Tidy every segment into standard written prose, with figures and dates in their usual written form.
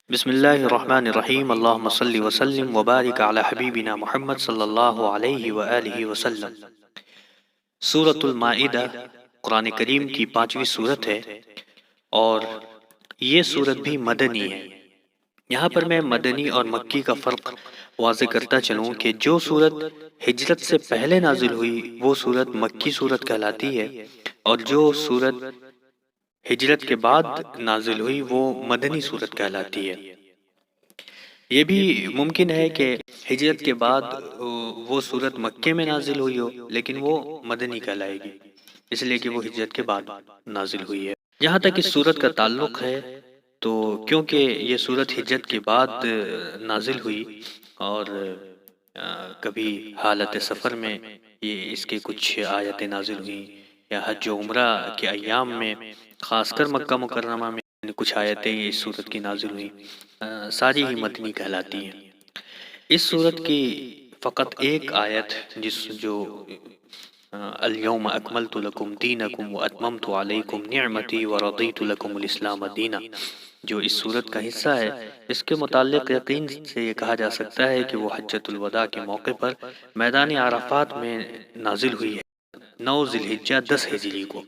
بسم اللہ الرحمن الرحیم، اللہم صلی وسلم وبارک علی حبیبنا محمد صلی اللہ علیہ وآلہ وسلم۔ سورۃ المائدہ قرآن کریم کی 5ویں سورت ہے اور یہ سورت بھی مدنی ہے۔ یہاں پر میں مدنی اور مکی کا فرق واضح کرتا چلوں کہ جو سورت ہجرت سے پہلے نازل ہوئی وہ سورت مکی سورت کہلاتی ہے، اور جو سورت ہجرت کے بعد نازل ہوئی وہ مدنی سورت کہلاتی ہے۔ یہ بھی ممکن ہے کہ ہجرت کے بعد وہ سورت مکے میں نازل ہوئی ہو لیکن وہ مدنی کہلائے گی، اس لیے کہ وہ ہجرت کے بعد نازل ہوئی ہے۔ جہاں تک اس سورت کا تعلق ہے تو کیونکہ یہ سورت ہجرت کے بعد نازل ہوئی اور کبھی حالت سفر میں یہ اس کے کچھ آیتیں نازل ہوئیں، یا حج و عمرہ کے ایام میں خاص کر مکہ مکرمہ میں کچھ آیتیں اس سورت کی نازل ہوئیں، ساری ہی مدنی کہلاتی ہیں۔ اس سورت کی فقط ایک آیت جو الیوم اکملت لکم دینکم واتممت علیکم نعمتی ورضیت لکم الاسلام دینا، جو اس سورت کا حصہ ہے، اس کے متعلق یقین سے یہ کہا جا سکتا ہے کہ وہ حجۃ الوداع کے موقع پر میدان عرفات میں نازل ہوئی ہے، 9 ذی الحجہ 10 ہجری کو۔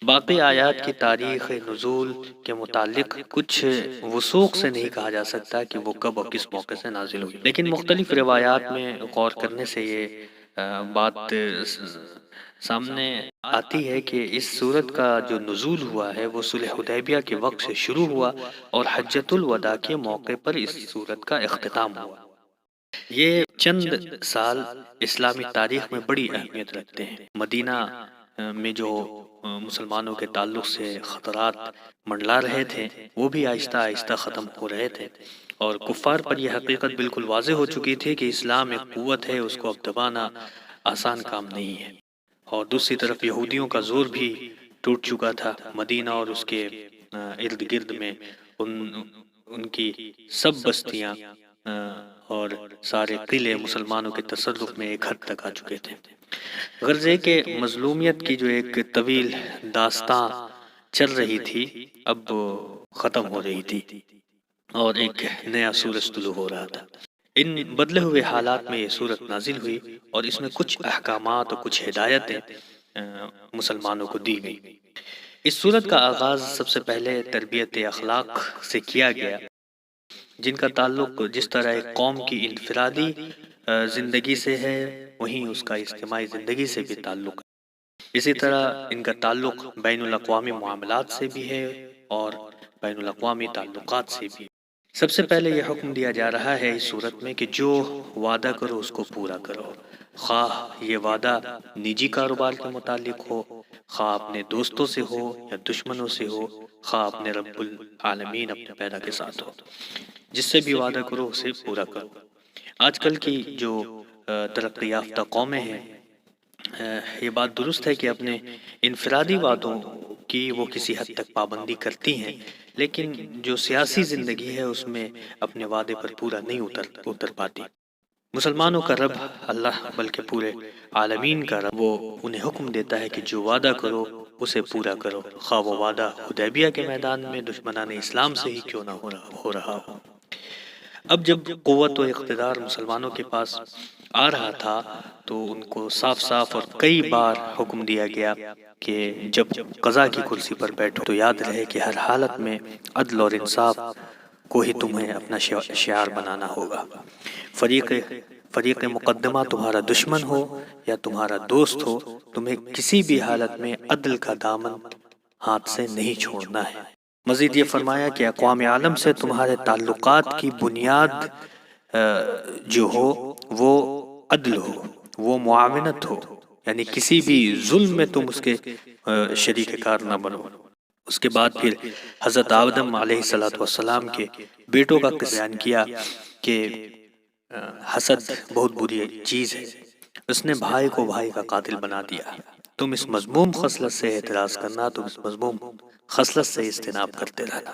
باقی آیات کی تاریخ نزول کے متعلق کچھ وثوق سے نہیں کہا جا سکتا کہ وہ کب اور کس موقع سے نازل ہوئی، لیکن مختلف روایات میں غور کرنے سے یہ بات سامنے آتی ہے کہ اس سورت کا جو نزول ہوا ہے وہ صلح حدیبیہ کے وقت سے شروع ہوا اور حجۃ الوداع کے موقع پر اس سورت کا اختتام ہوا۔ یہ چند سال اسلامی تاریخ میں بڑی اہمیت رکھتے ہیں۔ مدینہ میں جو مسلمانوں کے تعلق سے خطرات منڈلا رہے تھے وہ بھی آہستہ آہستہ ختم ہو رہے تھے، اور کفار پر یہ حقیقت بالکل واضح ہو چکی تھی کہ اسلام ایک قوت ہے، اس کو اب دبانا آسان کام نہیں ہے۔ اور دوسری طرف یہودیوں کا زور بھی ٹوٹ چکا تھا۔ مدینہ اور اس کے ارد گرد میں ان کی سب بستیاں اور سارے قلعے مسلمانوں کے تصرف میں ایک حد تک آ چکے تھے۔ غرض ہے کہ مظلومیت کی جو ایک طویل داستان چل رہی تھی اب ختم ہو رہی تھی اور ایک نیا سورج طلوع ہو رہا تھا۔ ان بدلے ہوئے حالات میں یہ سورت نازل ہوئی اور اس میں کچھ احکامات اور کچھ ہدایتیں مسلمانوں کو دی گئی۔ اس سورت کا آغاز سب سے پہلے تربیت اخلاق سے کیا گیا، جن کا تعلق جس طرح ایک قوم کی انفرادی زندگی سے ہے وہیں اس کا اجتماعی زندگی سے بھی تعلق ہے۔ اسی طرح ان کا تعلق بین الاقوامی معاملات سے بھی ہے اور بین الاقوامی تعلقات سے بھی۔ سب سے پہلے یہ حکم دیا جا رہا ہے اس صورت میں کہ جو وعدہ کرو اس کو پورا کرو، خواہ یہ وعدہ نجی کاروبار کے متعلق ہو، خواہ اپنے دوستوں سے ہو یا دشمنوں سے ہو، خواہ اپنے رب العالمین اپنے پیدا کے ساتھ ہو، جس سے بھی وعدہ کرو اسے پورا کرو۔ آج کل کی جو ترقی یافتہ قومیں ہیں، یہ بات درست ہے کہ اپنے انفرادی وعدوں کی وہ کسی حد تک پابندی کرتی ہیں، لیکن جو سیاسی زندگی ہے اس میں اپنے وعدے پر پورا نہیں اتر پاتی۔ مسلمانوں کا رب اللہ بلکہ پورے عالمین کا رب، وہ انہیں حکم دیتا ہے کہ جو وعدہ کرو اسے پورا کرو، خواہ وہ وعدہ حدیبیہ کے میدان میں دشمنان اسلام سے ہی کیوں نہ ہو رہا ہو۔ اب جب قوت و اقتدار مسلمانوں کے پاس آ رہا تھا تو ان کو صاف صاف اور کئی بار حکم دیا گیا کہ جب قضا کی کرسی پر بیٹھو تو یاد رہے کہ ہر حالت میں عدل اور انصاف کو ہی تمہیں اپنا شعار بنانا ہوگا۔ فریق مقدمہ تمہارا دشمن ہو یا تمہارا دوست ہو، تمہیں کسی بھی حالت میں عدل کا دامن ہاتھ سے نہیں چھوڑنا ہے۔ مزید یہ فرمایا کہ اقوام عالم سے تمہارے تعلقات کی بنیاد جو ہو وہ عدل ہو، وہ معاونت ہو، یعنی کسی بھی ظلم میں تم اس کے شریک کار نہ بنو۔ اس کے بعد پھر حضرت آدم علیہ السلام کے بیٹوں کا بیان کیا کہ حسد بہت بری چیز ہے، اس نے بھائی کو بھائی کا قاتل بنا دیا۔ تم اس مذموم خصلت سے اعتراض کرنا، تم اس مذموم خصلت سے اجتناب کرتے رہنا۔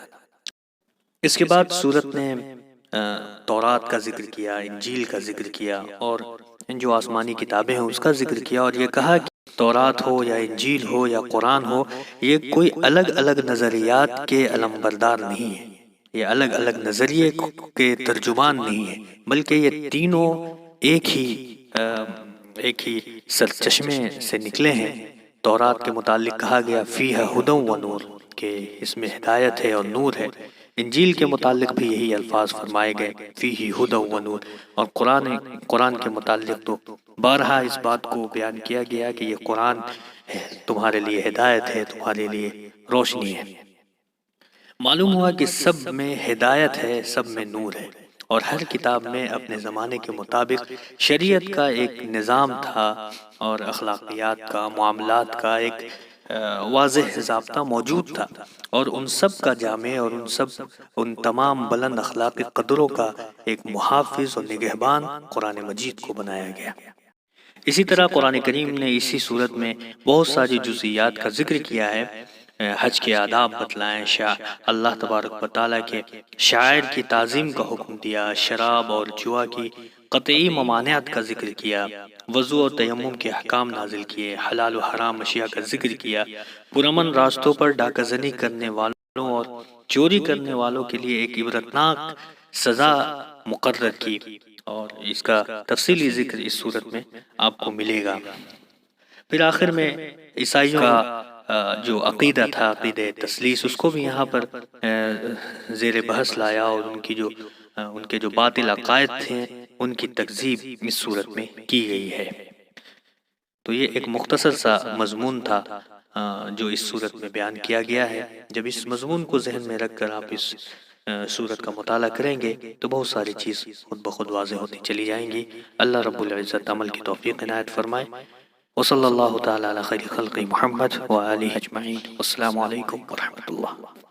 اس کے بعد سورت نے تورات کا ذکر کیا، انجیل کا ذکر کیا اور جو آسمانی کتابیں ہیں اس کا ذکر کیا، اور یہ کہا کہ تورات ہو یا انجیل ہو یا قرآن ہو، یہ کوئی الگ الگ نظریات کے علمبردار نہیں ہے، یہ الگ الگ نظریے کے ترجمان نہیں ہیں، بلکہ یہ تینوں ایک ہی سرچشمے سے نکلے ہیں۔ تورات کے متعلق کہا گیا فیہا ھدی و نور، کہ اس میں ہدایت ہے اور نور ہے۔ انجیل کے متعلق بھی یہی الفاظ فرمائے گئے فیہ ھدی و نور، اور قرآن کے متعلق تو بارہا اس بات کو بیان کیا گیا کہ یہ قرآن تمہارے لیے ہدایت ہے، تمہارے لیے روشنی ہے۔ معلوم ہوا کہ سب میں ہدایت ہے، سب میں نور ہے، اور ہر کتاب میں اپنے زمانے کے مطابق شریعت کا ایک نظام تھا اور اخلاقیات کا، معاملات کا ایک واضح ضابطہ موجود تھا، اور ان سب کا جامع اور ان تمام بلند اخلاقی قدروں کا ایک محافظ اور نگہبان قرآن مجید کو بنایا گیا۔ اسی طرح قرآن کریم نے اسی صورت میں بہت ساری جزئیات کا ذکر کیا ہے۔ حج کے آداب بتلائیں، اللہ تبارک و تعالیٰ کے شاعر کی تعظیم کا حکم دیا، شراب اور جوا کی قطعی ممانعت کا ذکر کیا، وضو اور تیمم کے احکام نازل کیے، حلال و حرام اشیاء کا ذکر کیا، پرامن راستوں پر ڈاکہ زنی کرنے والوں اور چوری کرنے والوں کے لیے ایک عبرتناک سزا مقرر کی، اور اس کا تفصیلی ذکر اس صورت میں آپ کو ملے گا۔ پھر آخر میں عیسائیوں کا جو عقیدہ تھا، عقیدہ تثلیث، اس کو بھی یہاں پر زیر بحث لایا، اور ان کے جو باطل عقائد تھے ان کی تکذیب اس صورت میں کی گئی ہے۔ تو یہ ایک مختصر سا مضمون تھا جو اس صورت میں بیان کیا گیا ہے۔ جب اس مضمون کو ذہن میں رکھ کر آپ اس صورت کا مطالعہ کریں گے تو بہت ساری چیز خود بخود واضح ہوتی چلی جائیں گی۔ اللہ رب العزت عمل کی توفیق عنایت فرمائے۔ وصلی اللہ تعالی علی خیر خلق محمد وآلہ اجمعین۔ السلام علیکم ورحمۃ اللہ۔